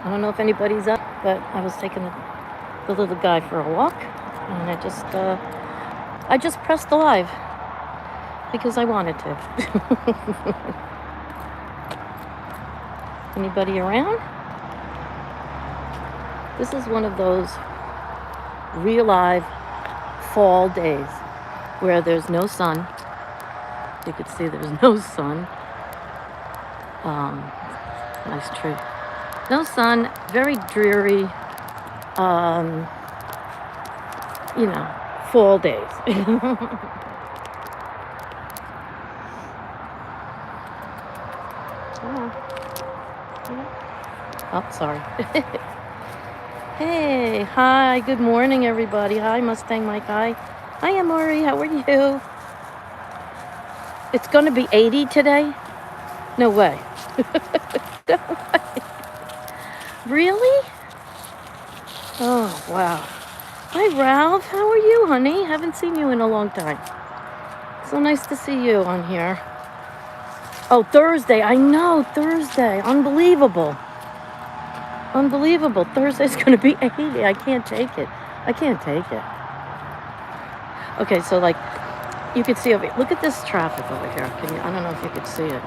I don't know if anybody's up, but I was taking the little guy for a walk, and I just pressed the live because I wanted to. Anybody around? This is one of those real live fall days where there's no sun. You could see there's no sun. Nice tree. No sun, very dreary, fall days. Oh, sorry. Hey, hi, good morning, everybody. Hi, Mustang Mike. Hi. Hi, Amori. How are you? It's going to be 80 today? No way. No way. Really? Oh, wow. Hi, Ralph. How are you, honey? Haven't seen you in a long time. So nice to see you on here. Oh, Thursday. I know, Thursday. Unbelievable. Unbelievable. Thursday's going to be 80. I can't take it. I can't take it. Okay, so like, you can see over here. Look at this traffic over here. I don't know if you could see it.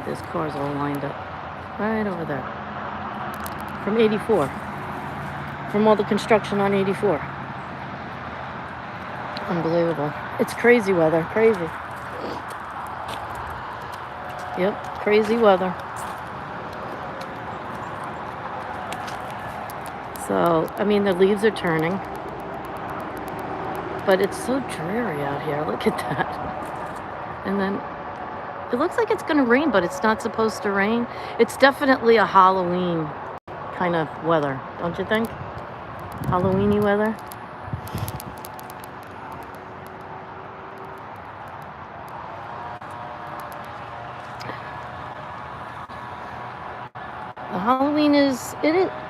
There's cars all lined up right over there. From 84. From all the construction on 84. Unbelievable. It's crazy weather. Crazy. Yep, crazy weather. So, I mean, the leaves are turning. But it's so dreary out here. Look at that. And then it looks like it's going to rain, but it's not supposed to rain. It's definitely a Halloween kind of weather, don't you think? Halloweeny weather. The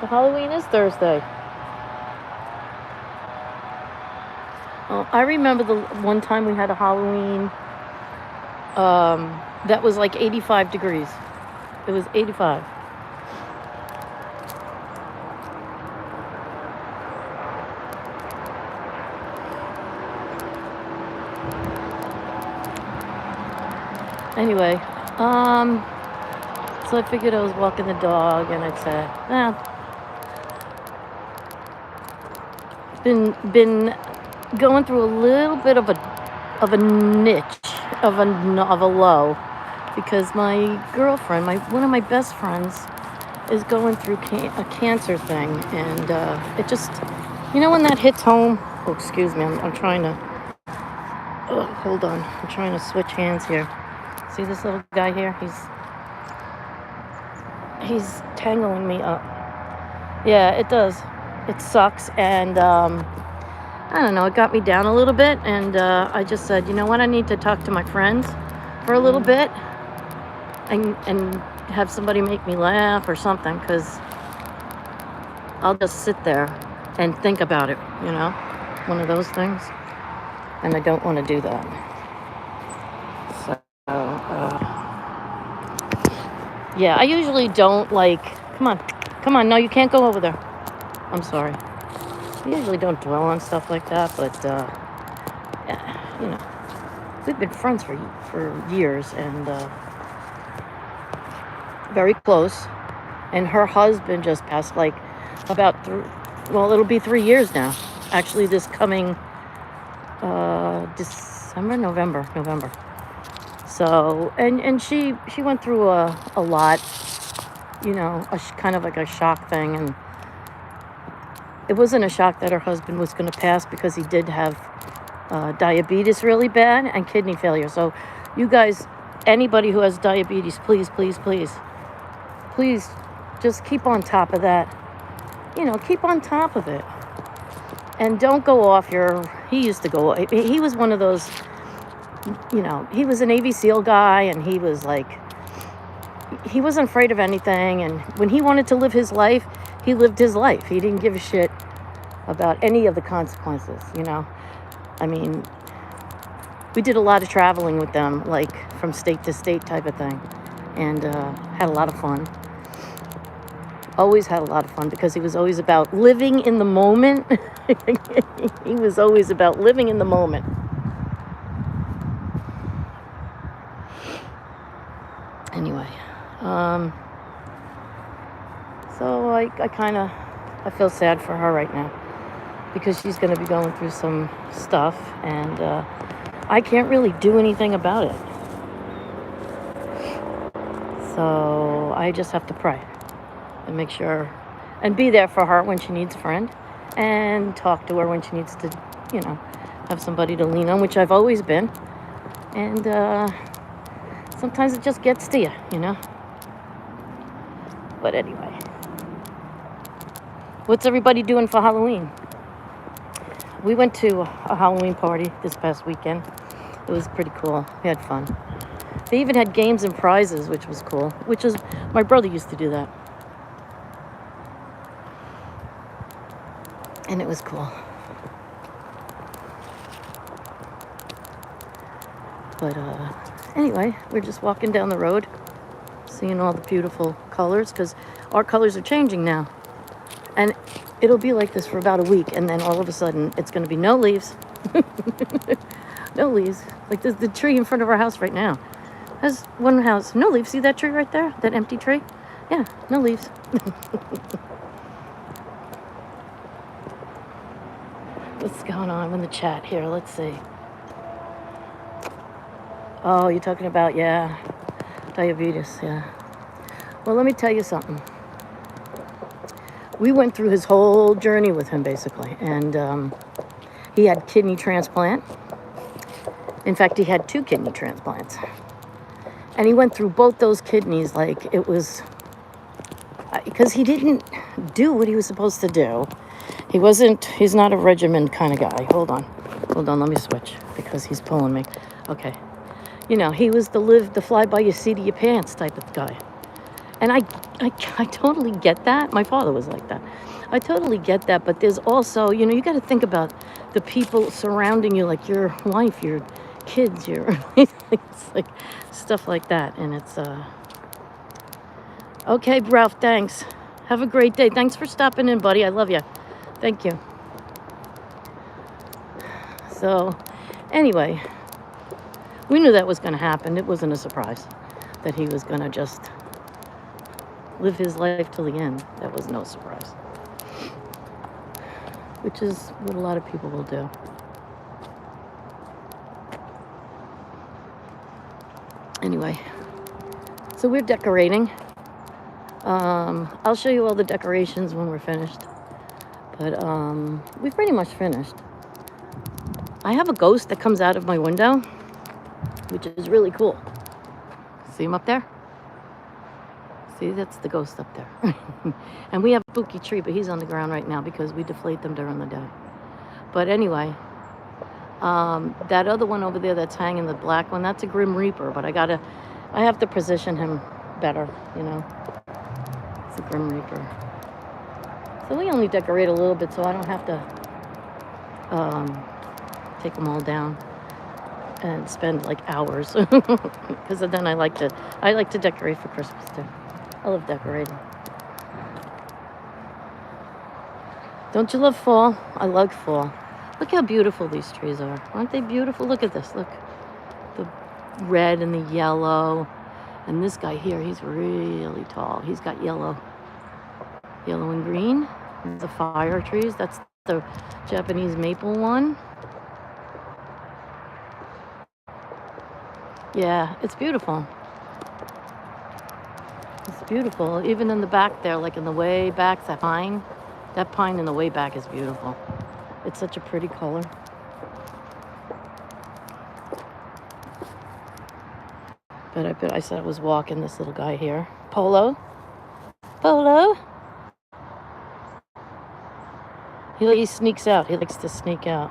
Halloween is Thursday. Oh, I remember the one time we had a Halloween that was like 85 degrees. It was 85. Anyway, so I figured I was walking the dog, and I'd say, been going through a little bit of a niche of a low, because my girlfriend, one of my best friends, is going through a cancer thing, and it just, when that hits home. Oh, excuse me, I'm trying to. Oh, hold on, I'm trying to switch hands here. See this little guy here? He's tangling me up. Yeah, it does. It sucks, and I don't know, it got me down a little bit, and I just said, you know what, I need to talk to my friends for a little bit and have somebody make me laugh or something, because I'll just sit there and think about it, one of those things, and I don't want to do that. So, yeah, I usually don't come on, no, you can't go over there. I'm sorry. I usually don't dwell on stuff like that, but, we've been friends for years, and very close. And her husband just passed, it'll be 3 years now. Actually, this coming November. So, and she went through a lot, kind of like a shock thing, and it wasn't a shock that her husband was going to pass, because he did have diabetes really bad and kidney failure. So you guys, anybody who has diabetes, please just keep on top of that. Keep on top of it. And don't go off he used to go, he was one of those, he was a Navy SEAL guy, and he was he wasn't afraid of anything. And when he wanted to live his life, he lived his life. He didn't give a shit about any of the consequences, I mean, we did a lot of traveling with them, from state to state type of thing, and had a lot of fun. Always had a lot of fun because he was always about living in the moment. He was always about living in the moment. Anyway, so I feel sad for her right now because she's going to be going through some stuff, and I can't really do anything about it. So I just have to pray and make sure and be there for her when she needs a friend, and talk to her when she needs to, have somebody to lean on, which I've always been. And sometimes it just gets to you, But anyway, what's everybody doing for Halloween? We went to a Halloween party this past weekend. It was pretty cool. We had fun. They even had games and prizes, which was cool. My brother used to do that. And it was cool. But anyway, we're just walking down the road, seeing all the beautiful colors, because our colors are changing now. And it'll be like this for about a week, and then all of a sudden, it's going to be no leaves. No leaves. Like the tree in front of our house right now has one house, no leaves. See that tree right there? That empty tree? Yeah, no leaves. What's going on in the chat here? Let's see. Oh, you're talking about, diabetes, yeah. Well, let me tell you something. We went through his whole journey with him, basically. And he had kidney transplant. In fact, he had 2 kidney transplants. And he went through both those kidneys like it was... because he didn't do what he was supposed to do. He's not a regimen kind of guy. Hold on, let me switch because he's pulling me. Okay. He was the fly by your seat of your pants type of guy. And I totally get that. My father was like that. I totally get that. But there's also, you got to think about the people surrounding you, like your wife, your kids, it's like stuff like that. And it's, okay, Ralph, thanks. Have a great day. Thanks for stopping in, buddy. I love you. Thank you. So, anyway, we knew that was going to happen. It wasn't a surprise that he was going to just live his life till the end. That was no surprise. Which is what a lot of people will do. Anyway, so we're decorating. I'll show you all the decorations when we're finished. But we've pretty much finished. I have a ghost that comes out of my window, which is really cool. See him up there? See, that's the ghost up there. And we have a spooky tree, but he's on the ground right now because we deflate them during the day. But anyway, that other one over there that's hanging, the black one, that's a Grim Reaper, but I have to position him better, It's a Grim Reaper. So we only decorate a little bit so I don't have to take them all down and spend like hours. Because then I like to decorate for Christmas too. I love decorating. Don't you love fall? I love fall. Look how beautiful these trees are. Aren't they beautiful? Look at this. Look. The red and the yellow. And this guy here, he's really tall. He's got yellow and green. The fire trees. That's the Japanese maple one. Yeah, it's beautiful. It's beautiful. Even in the back there, like in the way back, that pine in the way back is beautiful. It's such a pretty color. But I said I was walking this little guy here. Polo. He sneaks out. He likes to sneak out.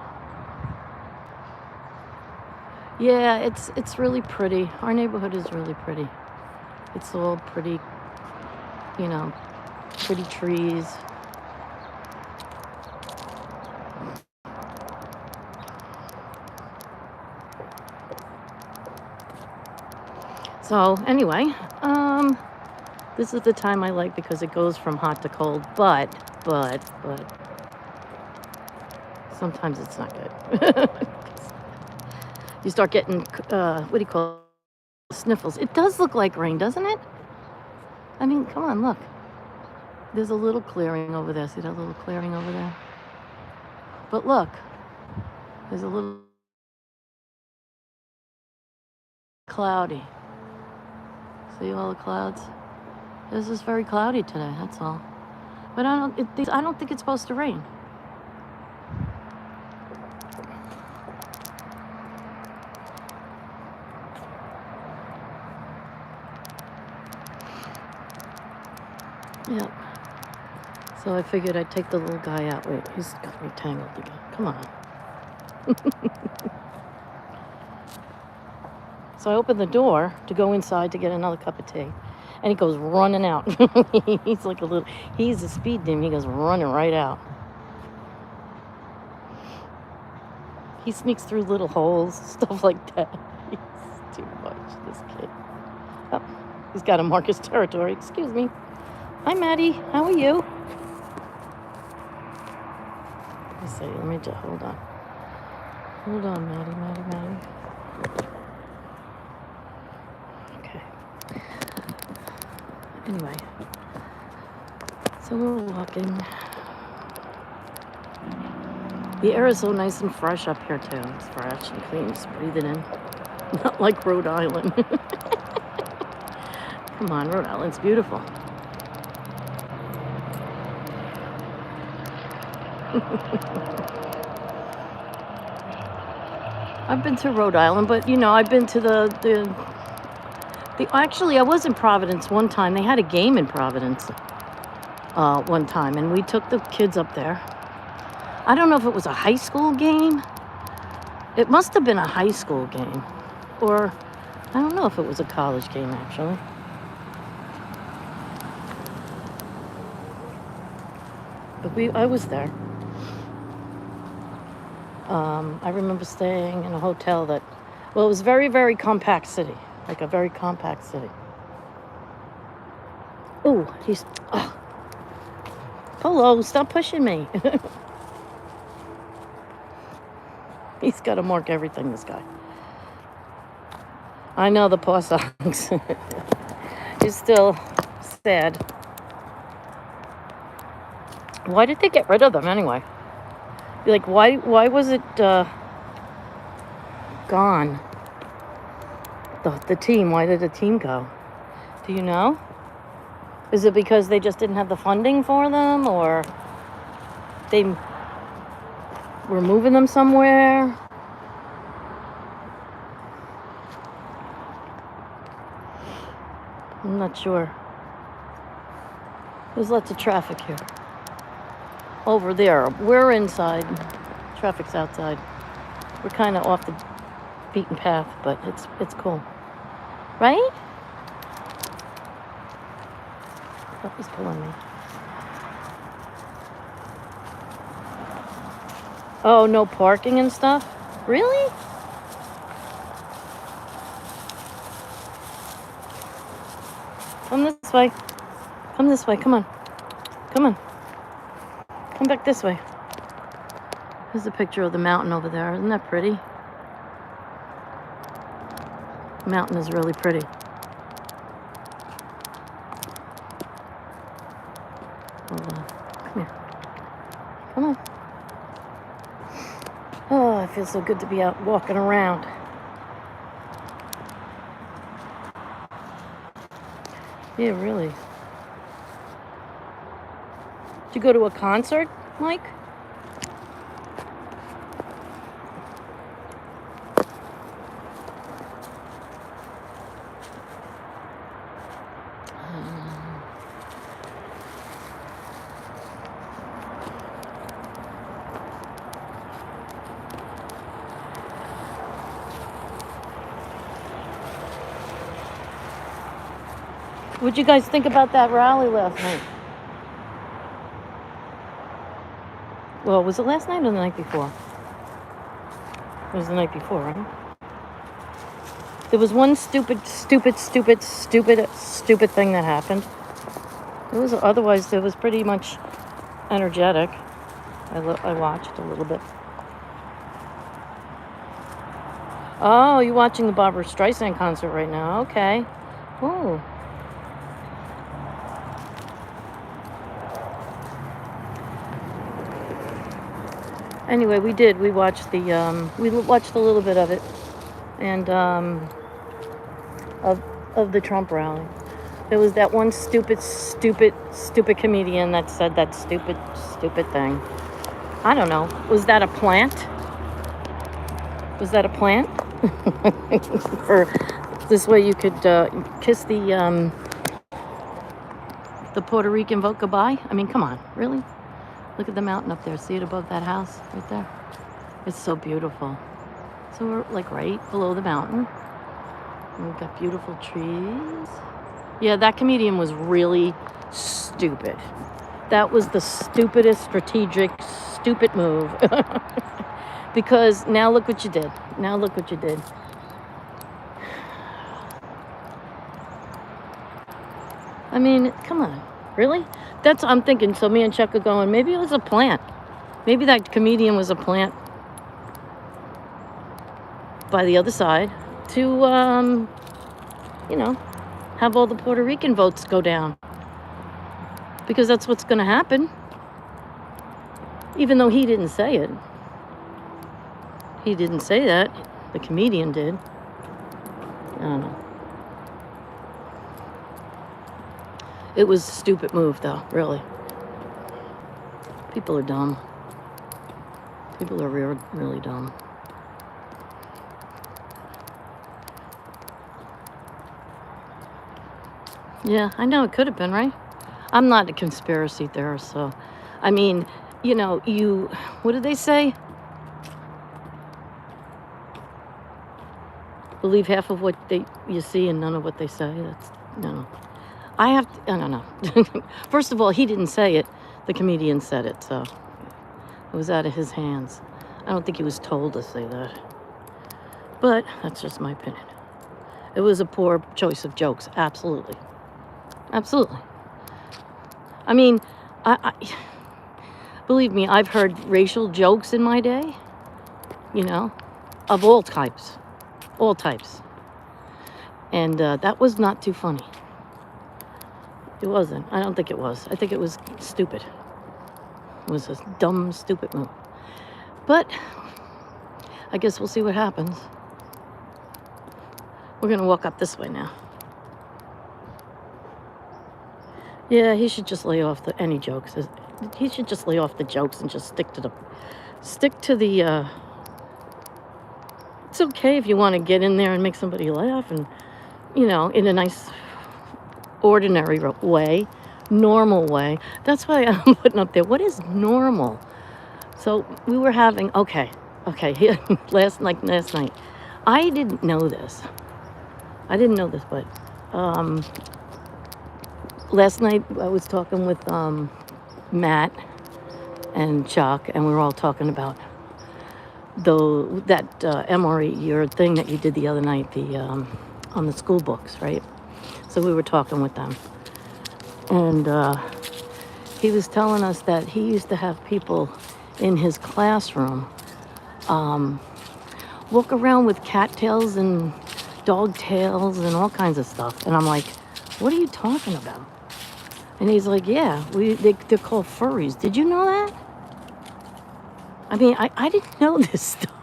Yeah, it's really pretty. Our neighborhood is really pretty. It's all pretty, pretty trees. So anyway, This is the time I like because it goes from hot to cold, but sometimes it's not good. You start getting, what do you call it? Sniffles. It does look like rain, doesn't it? I mean, come on, look. There's a little clearing over there. See that little clearing over there? But look, there's a little cloudy. See all the clouds? It's just very cloudy today, that's all. But I don't think it's supposed to rain. Yep. So I figured I'd take the little guy out. Wait, he's got me tangled again. Come on. So I opened the door to go inside to get another cup of tea. And he goes running out. He's a speed demon. He goes running right out. He sneaks through little holes, stuff like that. He's too much, this kid. Oh, he's got to mark his territory. Excuse me. Hi, Maddie. How are you? Let me just, hold on. Hold on, Maddie. Okay. Anyway. So we're walking. The air is so nice and fresh up here, too. It's fresh and clean. Just breathe it in. Not like Rhode Island. Come on, Rhode Island's beautiful. I've been to Rhode Island, but I've been to the actually I was in Providence one time. They had a game in Providence one time, and we took the kids up there. I don't know if it was a high school game. It must have been a high school game, or I don't know if it was a college game actually. But I was there. I remember staying in a hotel it was very, very compact city. Like a very compact city. Oh, Polo, stop pushing me. He's got to mark everything, this guy. I know the paw songs. He's still sad. Why did they get rid of them anyway? Like, why was it gone? The team, why did the team go? Do you know? Is it because they just didn't have the funding for them, or they were moving them somewhere? I'm not sure. There's lots of traffic here. Over there, we're inside. Traffic's outside. We're kind of off the beaten path, but it's cool, right? That was pulling me. Oh, no parking and stuff? Really? Come this way. Come this way. Come on. Come on. Come back this way. There's a picture of the mountain over there. Isn't that pretty? The mountain is really pretty. Hold on. Come here. Come on. Oh, it feels so good to be out walking around. Yeah, really. Did you go to a concert, Mike? What'd you guys think about that rally last night? Well, was it last night or the night before? It was the night before, right? There was one stupid thing that happened. Otherwise, it was pretty much energetic. I watched a little bit. Oh, you're watching the Barbra Streisand concert right now. Okay. Oh. Anyway, we watched we watched a little bit of it, and of the Trump rally. There was that one stupid comedian that said that stupid thing. I don't know. Was that a plant? Was that a plant? Or this way you could kiss the Puerto Rican vote goodbye? I mean, come on, really? Look at the mountain up there. See it above that house right there? It's so beautiful. So we're like right below the mountain. And we've got beautiful trees. Yeah, that comedian was really stupid. That was the stupidest strategic, stupid move. Because now look what you did. Now look what you did. I mean, come on. Really? I'm thinking. So me and Chuck are going, maybe it was a plant. Maybe that comedian was a plant by the other side to, have all the Puerto Rican votes go down. Because that's what's going to happen. Even though he didn't say it. He didn't say that. The comedian did. I don't know. It was a stupid move, though, really. People are dumb. People are really dumb. Yeah, I know it could have been, right? I'm not a conspiracy theorist, so... I mean, what did they say? Believe half of what you see and none of what they say. No. I don't know. First of all, he didn't say it. The comedian said it, so it was out of his hands. I don't think he was told to say that. But that's just my opinion. It was a poor choice of jokes. Absolutely. Absolutely. I mean, I believe me, I've heard racial jokes in my day, of all types. All types. And that was not too funny. It wasn't. I don't think it was. I think it was stupid. It was a dumb, stupid move. But I guess we'll see what happens. We're going to walk up this way now. Yeah, he should just lay off any jokes. He should just lay off the jokes and just stick to the it's okay if you want to get in there and make somebody laugh and, in a nice, ordinary way, normal way. That's why I'm putting up there. What is normal? So we were having, okay, last night. I didn't know this, but last night I was talking with Matt and Chuck, and we were all talking about that MRE, your thing that you did the other night, on the school books, right? So we were talking with them, and he was telling us that he used to have people in his classroom walk around with cattails and dog tails and all kinds of stuff, and I'm like, what are you talking about? And he's like, yeah, they're called furries. Did you know that? I mean, I didn't know this stuff.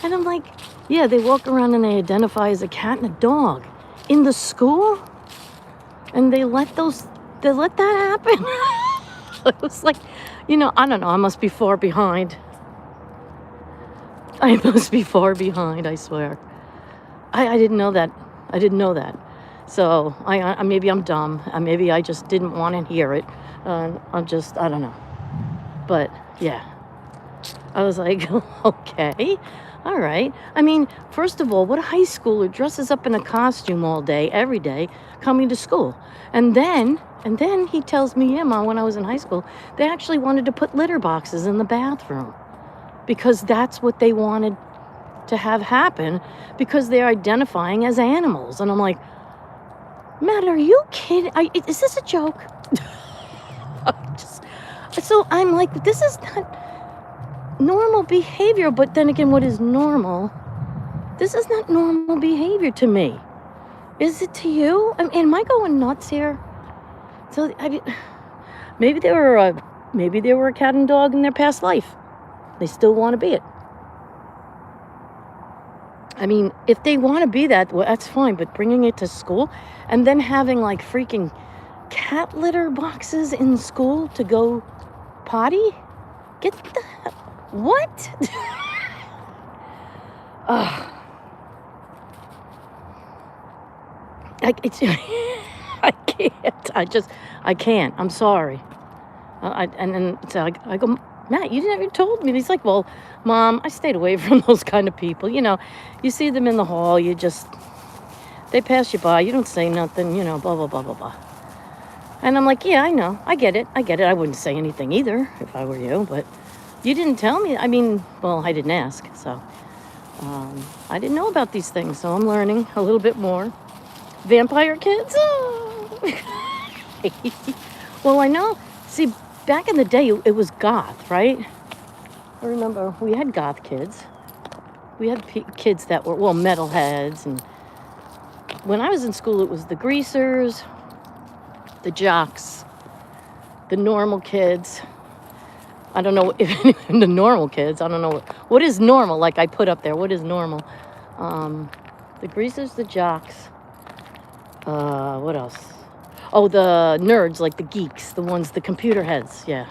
And I'm like, yeah, they walk around and they identify as a cat and a dog in the school? And they let that happen? It was like, I don't know, I must be far behind. I swear. I didn't know that. So maybe I'm dumb. Maybe I just didn't want to hear it. I don't know. But yeah, I was like, okay, all right. I mean, first of all, what high schooler dresses up in a costume all day, every day, coming to school? And then he tells me, yeah, Mom, when I was in high school, they actually wanted to put litter boxes in the bathroom because that's what they wanted to have happen because they're identifying as animals. And I'm like, Matt, are you kidding? Is this a joke? So I'm like, this is not normal behavior. But then again, what is normal? This is not normal behavior to me. Is it to you? Am I going nuts here? So maybe they were a cat and dog in their past life. They still want to be it. I mean, if they want to be that, well, that's fine. But bringing it to school and then having like freaking cat litter boxes in school to go potty? Get the what? I can't. I can't. I'm sorry. And then so I go, Matt, you never told me. And he's like, well, Mom, I stayed away from those kind of people. You know, you see them in the hall, they pass you by, you don't say nothing, you know, blah, blah, blah, blah, blah. And I'm like, yeah, I know. I get it. I wouldn't say anything either if I were you, but you didn't tell me. I mean, well, I didn't ask, so I didn't know about these things, so I'm learning a little bit more. Vampire kids? Oh. Well, I know. See, back in the day, it was goth, right? I remember we had goth kids. We had kids that were, well, metalheads. And when I was in school, it was the greasers, the jocks, the normal kids. I don't know if the normal kids, I don't know. What is normal? Like I put up there, what is normal? The greasers, the jocks. What else? Oh, the nerds, like the geeks, the computer heads, yeah.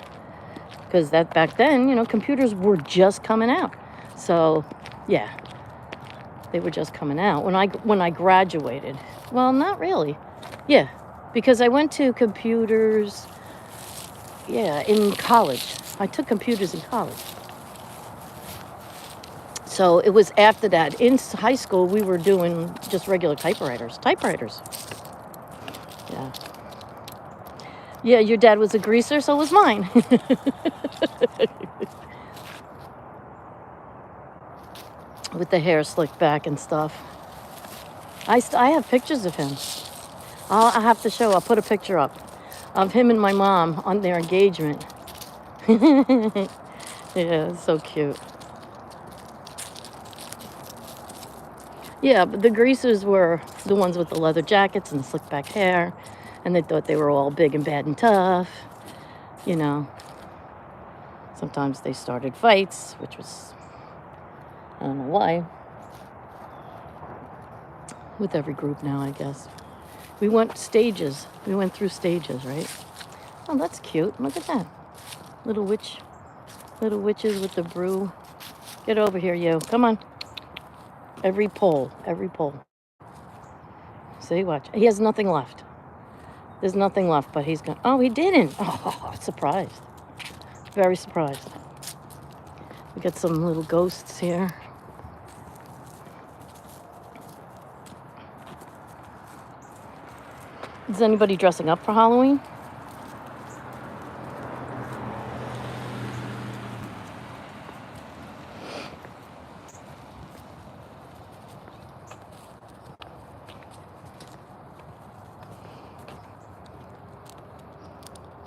Because that back then, you know, computers were just coming out. So, yeah, they were just coming out. When I graduated, well, not really. Yeah, because I went to computers, yeah, in college. I took computers in college. So it was after that. In high school, we were doing just regular typewriters. Yeah. Yeah, your dad was a greaser, so was mine. With the hair slicked back and stuff. I have pictures of him. I have to show. I'll put a picture up of him and my mom on their engagement. Yeah, it's so cute. Yeah, but the greasers were the ones with the leather jackets and the slick back hair, and they thought they were all big and bad and tough. You know, sometimes they started fights, which was, I don't know why. With every group now, I guess. We went through stages, right? Oh, that's cute. Look at that. Little witches with the brew. Get over here, you. Come on. Every pole. See, watch. He has nothing left. There's nothing left, but he's gonna. Oh, he didn't. Oh, surprised. Very surprised. We got some little ghosts here. Is anybody dressing up for Halloween?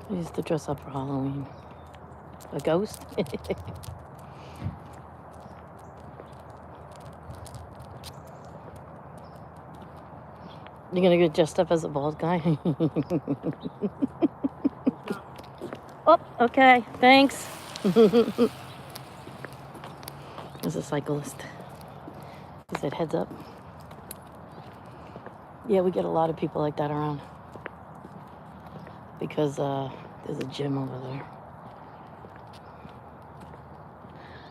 I used to dress up for Halloween. A ghost? You're gonna get dressed up as a bald guy? Oh, okay, thanks. There's a cyclist. He said heads up. Yeah, we get a lot of people like that around. Because there's a gym over there.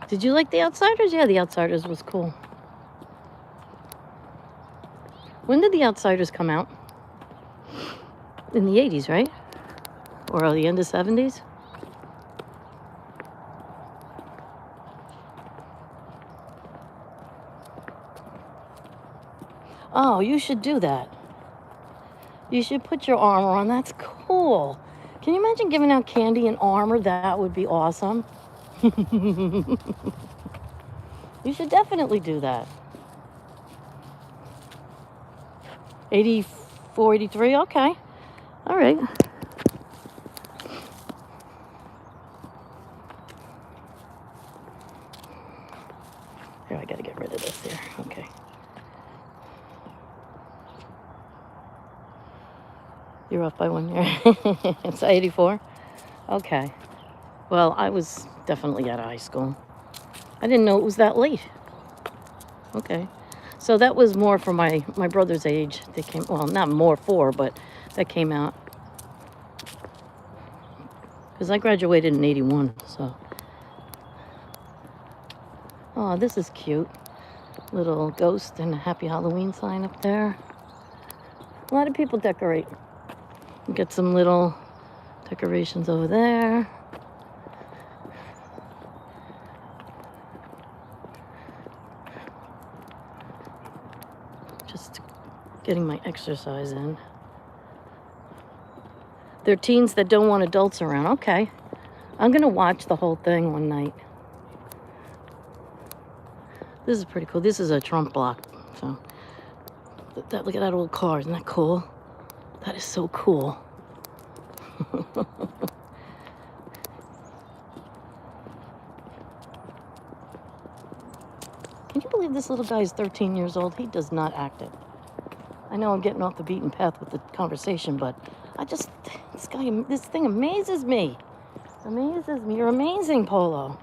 Did you like The Outsiders? Yeah, The Outsiders was cool. When did The Outsiders come out? In the 80s, right? Or the end of 70s? Oh, you should do that. You should put your armor on. That's cool. Can you imagine giving out candy and armor? That would be awesome. You should definitely do that. 84 483. Okay. All right. Here, I gotta get rid of this here. Okay. You're off by 1 year. It's 84. Okay. Well, I was definitely out of high school. I didn't know it was that late. Okay. So that was more for my brother's age. They came, well, not more for, but that came out. Because I graduated in 81, so. Oh, this is cute. Little ghost and a happy Halloween sign up there. A lot of people decorate. Get some little decorations over there. Just getting my exercise in. They're teens that don't want adults around. Okay. I'm going to watch the whole thing one night. This is pretty cool. This is a Trump block. So, look at that old car. Isn't that cool? That is so cool. Can you believe this little guy is 13 years old? He does not act it. I know I'm getting off the beaten path with the conversation, but this thing amazes me. Amazes me. You're amazing, Polo.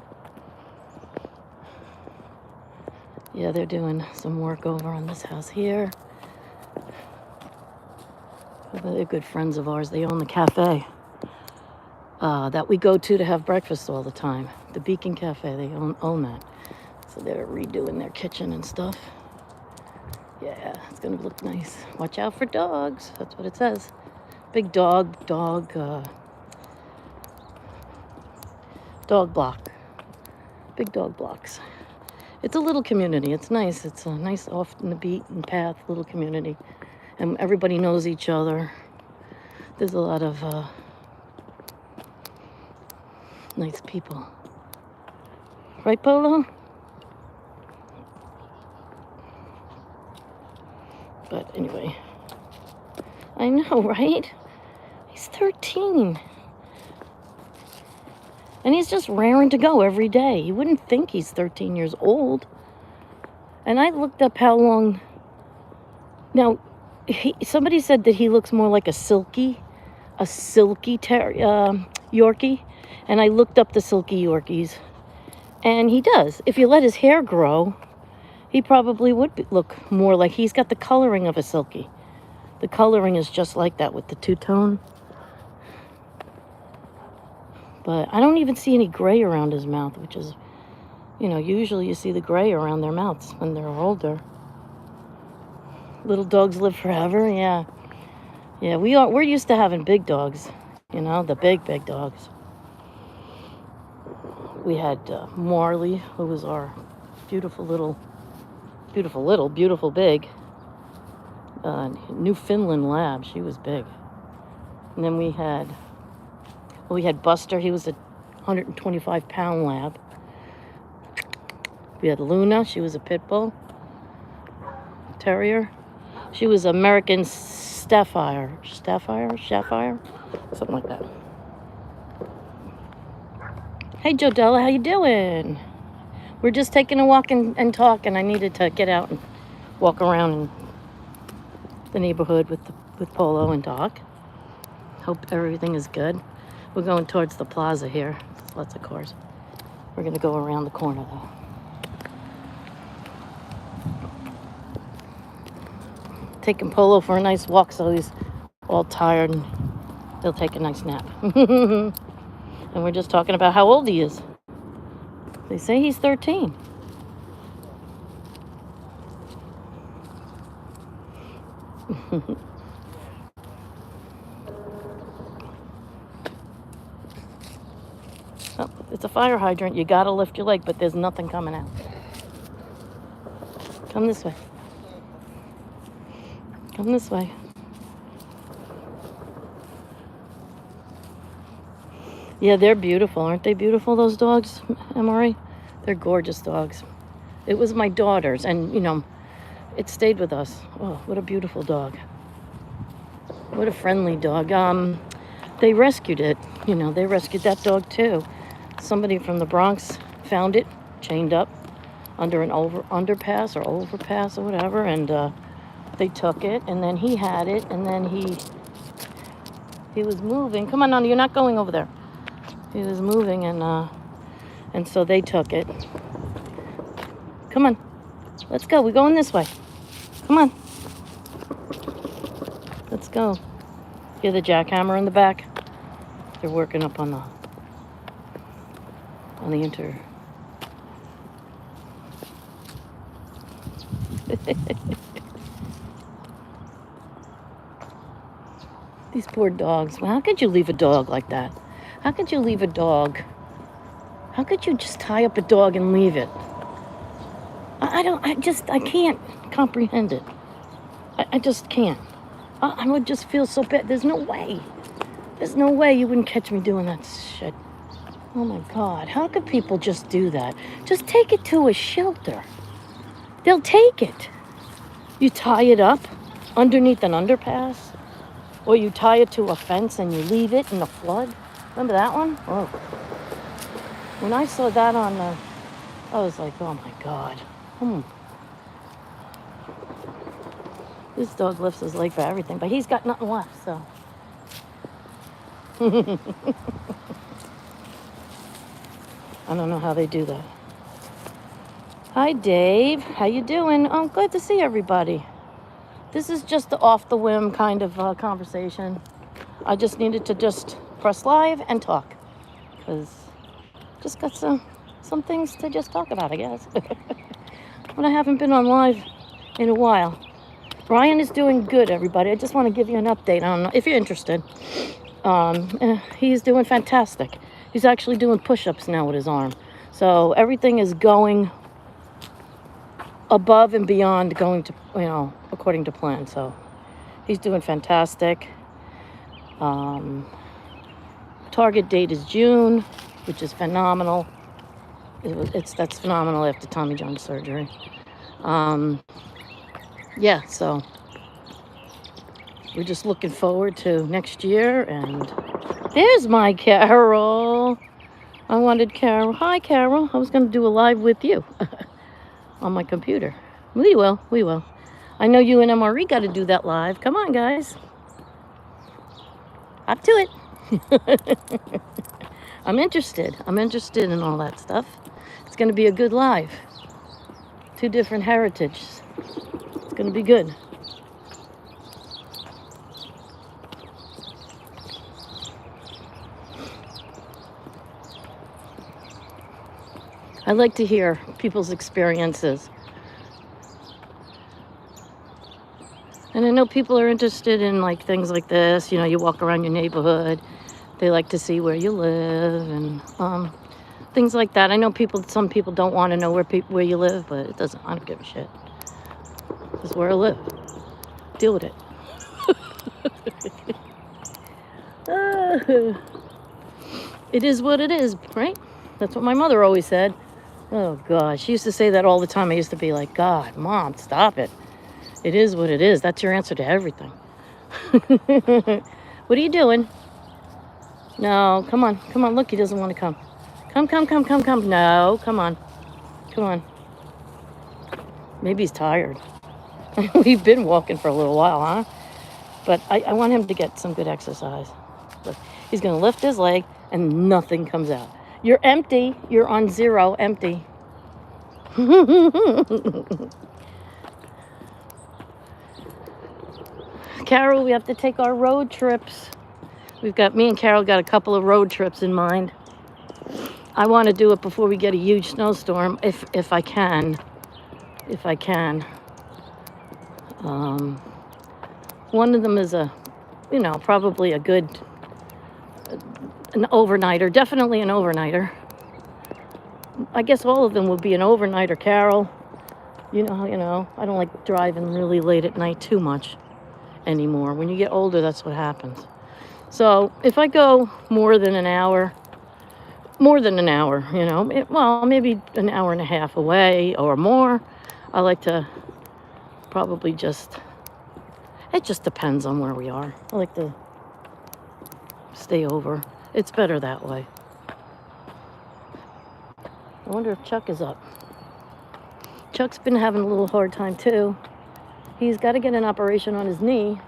Yeah, they're doing some work over on this house here. They're good friends of ours. They own the cafe that we go to have breakfast all the time. The Beacon Cafe, they own that. So they're redoing their kitchen and stuff. Yeah, it's gonna look nice. Watch out for dogs. That's what it says. Big dog block. Big dog blocks. It's a little community. It's nice. It's a nice off in the beaten path little community. And everybody knows each other. There's a lot of nice people. Right, Polo? But anyway, I know, right? He's 13. And he's just raring to go every day. You wouldn't think he's 13 years old. And I looked up how long. Now, somebody said that he looks more like a silky Yorkie. And I looked up the silky Yorkies. And he does. If you let his hair grow, he probably would look more like, he's got the coloring of a silky. The coloring is just like that with the two-tone. But I don't even see any gray around his mouth, which is, usually you see the gray around their mouths when they're older. Little dogs live forever, yeah. Yeah, we're used to having big dogs, the big dogs. We had Marley, who was our beautiful big Newfoundland lab. She was big. And then we had Buster. He was a 125-pound lab. We had Luna. She was a pit bull terrier. She was American Staffordshire, something like that. Hey, Jodella, how you doing? We're just taking a walk and talk, and I needed to get out and walk around in the neighborhood with Polo and Doc. Hope everything is good. We're going towards the plaza here. There's lots of cars. We're going to go around the corner, though. Taking Polo for a nice walk, so he's all tired and he'll take a nice nap. And we're just talking about how old he is. They say he's 13. Oh, it's a fire hydrant. You gotta lift your leg, but there's nothing coming out. Come this way. Come this way. Yeah, they're beautiful. Aren't they beautiful, those dogs, Emory? They're gorgeous dogs. It was my daughter's, and, it stayed with us. Oh, what a beautiful dog. What a friendly dog. They rescued it. You know, they rescued that dog too. Somebody from the Bronx found it chained up under an underpass or overpass or whatever, and they took it, and then he had it, and then he was moving. Come on, Nana, you're not going over there. He was moving, and so they took it. Come on, let's go. We're going this way. Come on, let's go. Hear the jackhammer in the back? They're working up on the These poor dogs. Well, how could you leave a dog like that? How could you leave a dog? How could you just tie up a dog and leave it? I can't comprehend it. I just can't. I would just feel so bad. There's no way you wouldn't catch me doing that shit. Oh my God, how could people just do that? Just take it to a shelter. They'll take it. You tie it up underneath an underpass, or you tie it to a fence and you leave it in the flood. Remember that one? Oh. When I saw that I was like, oh my God. This dog lifts his leg for everything, but he's got nothing left, so. I don't know how they do that. Hi, Dave. How you doing? I'm glad to see everybody. This is just the off-the-whim kind of conversation. I just needed to just press live and talk, because just got some things to just talk about, I guess. But I haven't been on live in a while. Brian is doing good, everybody. I just want to give you an update. I don't know if you're interested. He's doing fantastic. He's actually doing push-ups now with his arm. So everything is going above and beyond, going to, according to plan. So he's doing fantastic. Target date is June, which is phenomenal. That's phenomenal after Tommy John surgery. Yeah, so we're just looking forward to next year. And there's my Carol. I wanted Carol. Hi, Carol. I was going to do a live with you on my computer. We will. I know you and MRE got to do that live. Come on, guys. Up to it. I'm interested in all that stuff. It's going to be a good live. 2 different heritages. It's going to be good. I like to hear people's experiences. And I know people are interested in things like this. You walk around your neighborhood. They like to see where you live and things like that. I know some people don't want to know where you live, but it doesn't. I don't give a shit. This is where I live. Deal with it. It is what it is, right? That's what my mother always said. Oh, God. She used to say that all the time. I used to be like, God, Mom, stop it. It is what it is. That's your answer to everything. What are you doing? No, come on. Look, he doesn't want to come. Come. No, come on. Maybe he's tired. We've been walking for a little while, huh? But I want him to get some good exercise. Look, he's going to lift his leg and nothing comes out. You're empty. You're on 0, empty. Carol, we have to take our road trips. Me and Carol got a couple of road trips in mind. I want to do it before we get a huge snowstorm, if I can. One of them is probably a good, an overnighter, definitely an overnighter. I guess all of them would be an overnighter, Carol. I don't like driving really late at night too much anymore. When you get older, that's what happens. So if I go more than an hour, maybe an hour and a half away or more, I like to probably just, It just depends on where we are. I like to stay over. It's better that way. I wonder if Chuck is up. Chuck's been having a little hard time too. He's got to get an operation on his knee.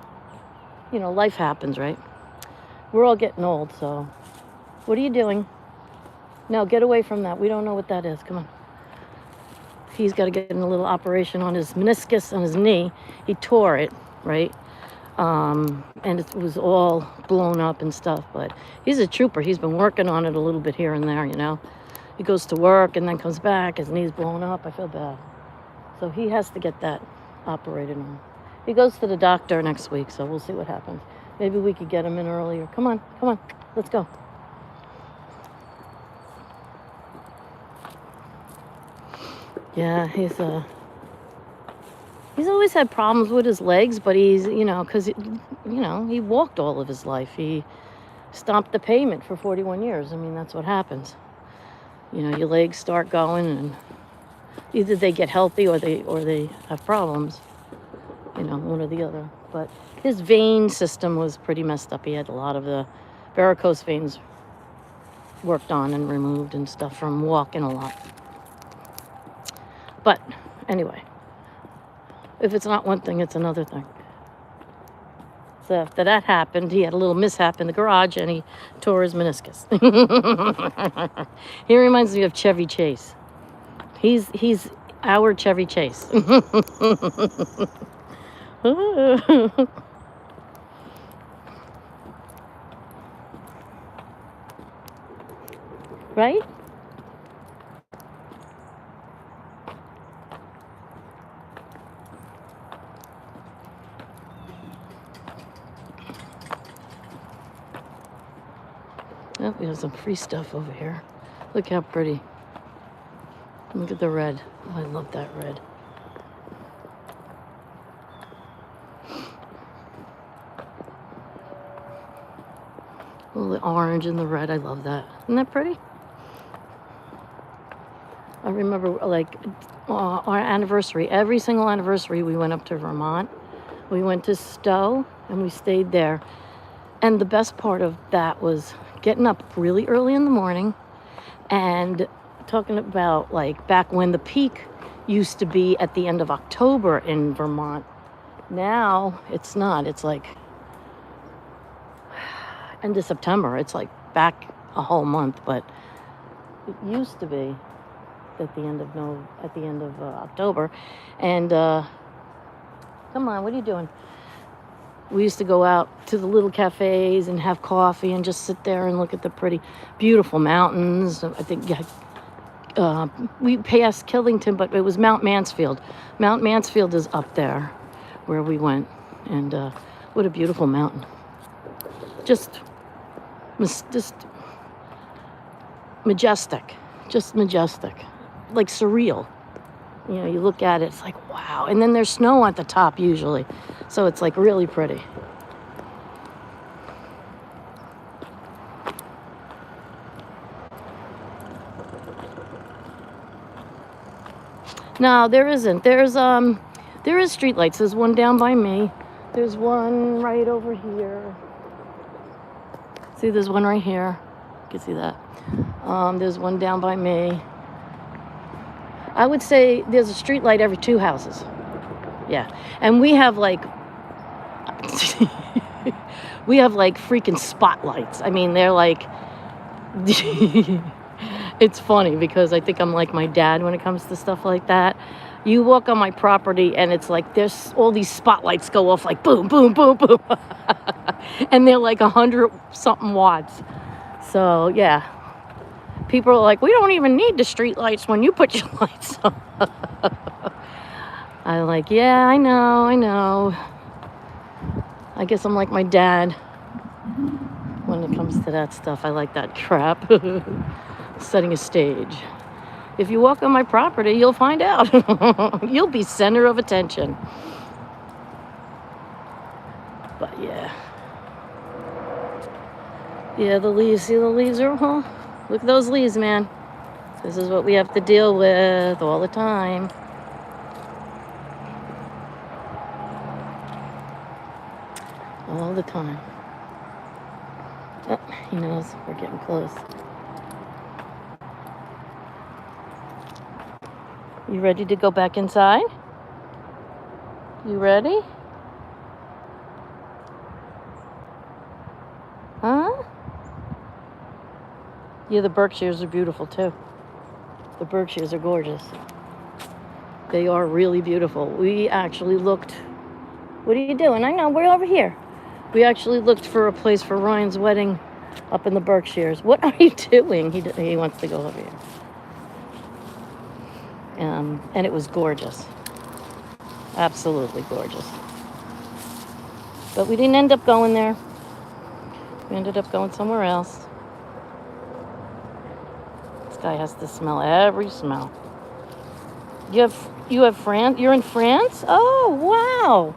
You know, life happens, right? We're all getting old, so. What are you doing? No, get away from that. We don't know what that is. Come on. He's got to get a little operation on his meniscus on his knee. He tore it, right? And it was all blown up and stuff, but he's a trooper. He's been working on it a little bit here and there, you know. He goes to work and then comes back. His knee's blown up. I feel bad. So he has to get that operated on. He goes to the doctor next week, so we'll see what happens. Maybe we could get him in earlier. Come on. Let's go. Yeah, he's always had problems with his legs, but he's, you know, because, you know, he walked all of his life. He stopped the payment for 41 years. I mean, that's what happens. You know, your legs start going, and either they get healthy or they have problems. You know, one or the other. But his vein system was pretty messed up. He had a lot of the varicose veins worked on and removed and stuff from walking a lot. But anyway, if it's not one thing, it's another thing. So after that happened, he had a little mishap in the garage and he tore his meniscus. He reminds me of Chevy Chase. He's our Chevy Chase. Right? Oh, we have some free stuff over here. Look how pretty. Look at the red. Oh, I love that red. Oh, the orange and the red. I love that. Isn't that pretty? I remember, like, our anniversary. Every single anniversary, we went up to Vermont. We went to Stowe, and we stayed there. And the best part of that was getting up really early in the morning and talking about, like, back when the peak used to be at the end of October in Vermont. Now it's not. It's like end of September. It's like back a whole month, but it used to be at the end of October. And come on, what are you doing? We used to go out to the little cafes and have coffee and just sit there and look at the pretty, beautiful mountains. I think we passed Killington, but it was Mount Mansfield. Mount Mansfield is up there where we went. And what a beautiful mountain. Just majestic. Just majestic. Like surreal. You know, you look at it, it's like, wow. And then there's snow at the top usually. So it's like really pretty. No, there isn't. There is streetlights. There's one down by me. There's one right over here. See, there's one right here. You can see that. There's one down by me. I would say there's a street light every 2 houses. Yeah. And we have like freaking spotlights. I mean, they're like it's funny because I think I'm like my dad when it comes to stuff like that. You walk on my property and it's like there's all these spotlights go off like boom, boom, boom, boom. And they're like 100-something watts. So, yeah. People are like, we don't even need the street lights when you put your lights on. I'm like, yeah, I know. I guess I'm like my dad when it comes to that stuff. I like that crap. Setting a stage. If you walk on my property, you'll find out. You'll be center of attention. But yeah. Yeah, the leaves. See, the leaves are all... Look at those leaves, man. This is what we have to deal with all the time. the time. Oh, he knows we're getting close. You ready to go back inside? You ready? Huh? Yeah, the Berkshires are beautiful too. The Berkshires are gorgeous. They are really beautiful. We actually looked... What are you doing? I know, we're over here. We actually looked for a place for Ryan's wedding up in the Berkshires. What are you doing? He wants to go over here. And it was gorgeous. Absolutely gorgeous. But we didn't end up going there. We ended up going somewhere else. This guy has to smell every smell. You have France? You're in France? Oh, wow.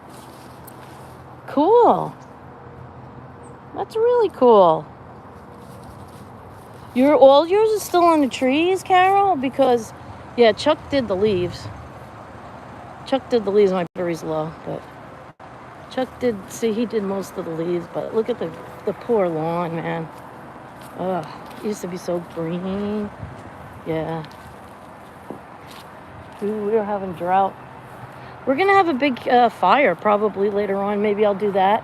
Cool. That's really cool. All yours is still on the trees, Carol? Because, yeah, Chuck did the leaves. My berry's low, but Chuck he did most of the leaves, but look at the poor lawn, man. Ugh, it used to be so green. Yeah. We're having drought. We're going to have a big fire probably later on. Maybe I'll do that,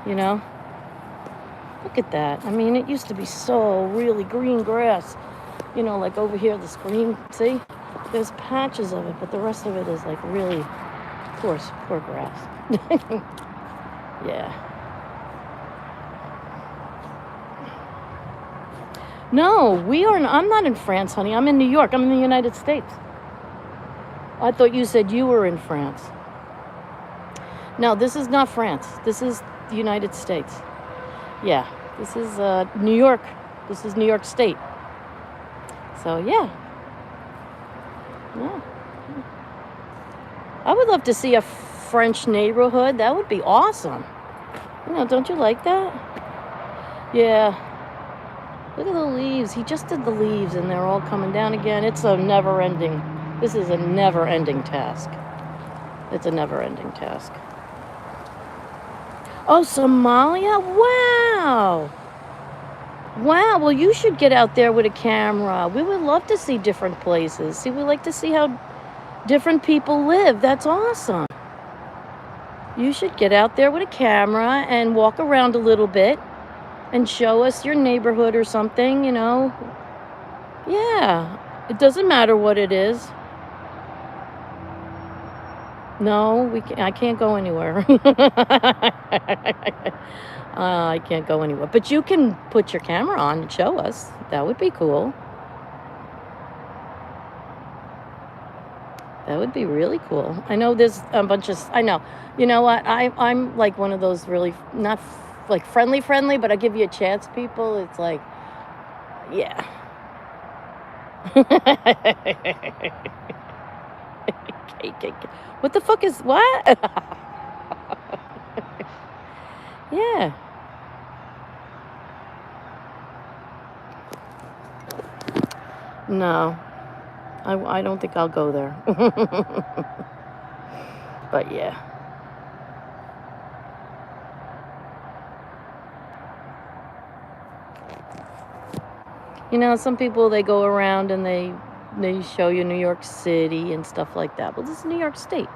you know. Look at that. I mean, it used to be so really green grass. You know, like over here, the screen, see? There's patches of it, but the rest of it is like really poor grass. Yeah. No, I'm not in France, honey. I'm in New York. I'm in the United States. I thought you said you were in France. No, this is not France. This is the United States. Yeah, this is New York. This is New York State. So, yeah. Yeah. I would love to see a French neighborhood. That would be awesome. You know, don't you like that? Yeah. Look at the leaves. He just did the leaves and they're all coming down again. This is a never-ending task. It's a never-ending task. Oh, Somalia? Wow. Wow, well, you should get out there with a camera. We would love to see different places. See, we like to see how different people live. That's awesome. You should get out there with a camera and walk around a little bit and show us your neighborhood or something, you know. Yeah, it doesn't matter what it is. No, I can't go anywhere. I can't go anywhere. But you can put your camera on and show us. That would be cool. That would be really cool. I know there's a bunch of... I know. You know what? I'm like one of those really... Not like friendly, but I give you a chance people. It's like... Yeah. What the fuck is... What? Yeah. No. I don't think I'll go there. But yeah. You know, some people, they go around and they show you New York City and stuff like that. Well, this is New York State.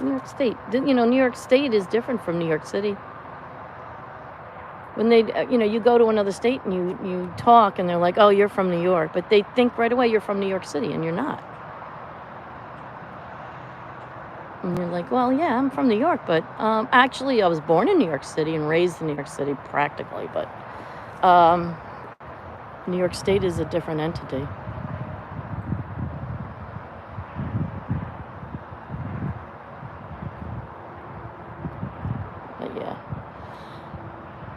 New York State. You know, New York State is different from New York City. When they, you know, you go to another state and you talk and they're like, oh, you're from New York. But they think right away you're from New York City and you're not. And you're like, well, yeah, I'm from New York. But actually, I was born in New York City and raised in New York City practically. But New York State is a different entity. But yeah.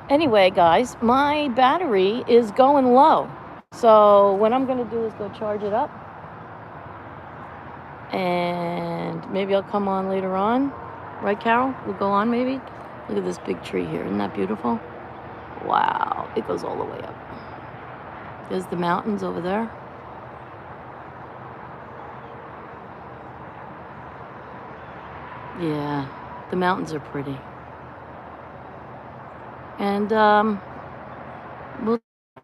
Anyway, guys, my battery is going low. So what I'm going to do is go charge it up. And maybe I'll come on later on. Right, Carol? We'll go on maybe? Look at this big tree here. Isn't that beautiful? Wow. It goes all the way up. There's the mountains over there. Yeah. The mountains are pretty. And we'll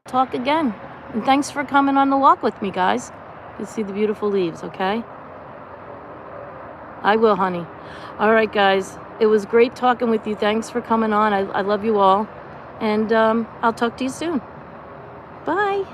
talk again. And thanks for coming on the walk with me, guys. You see the beautiful leaves, okay? I will, honey. All right, guys. It was great talking with you. Thanks for coming on. I love you all. And I'll talk to you soon. Bye.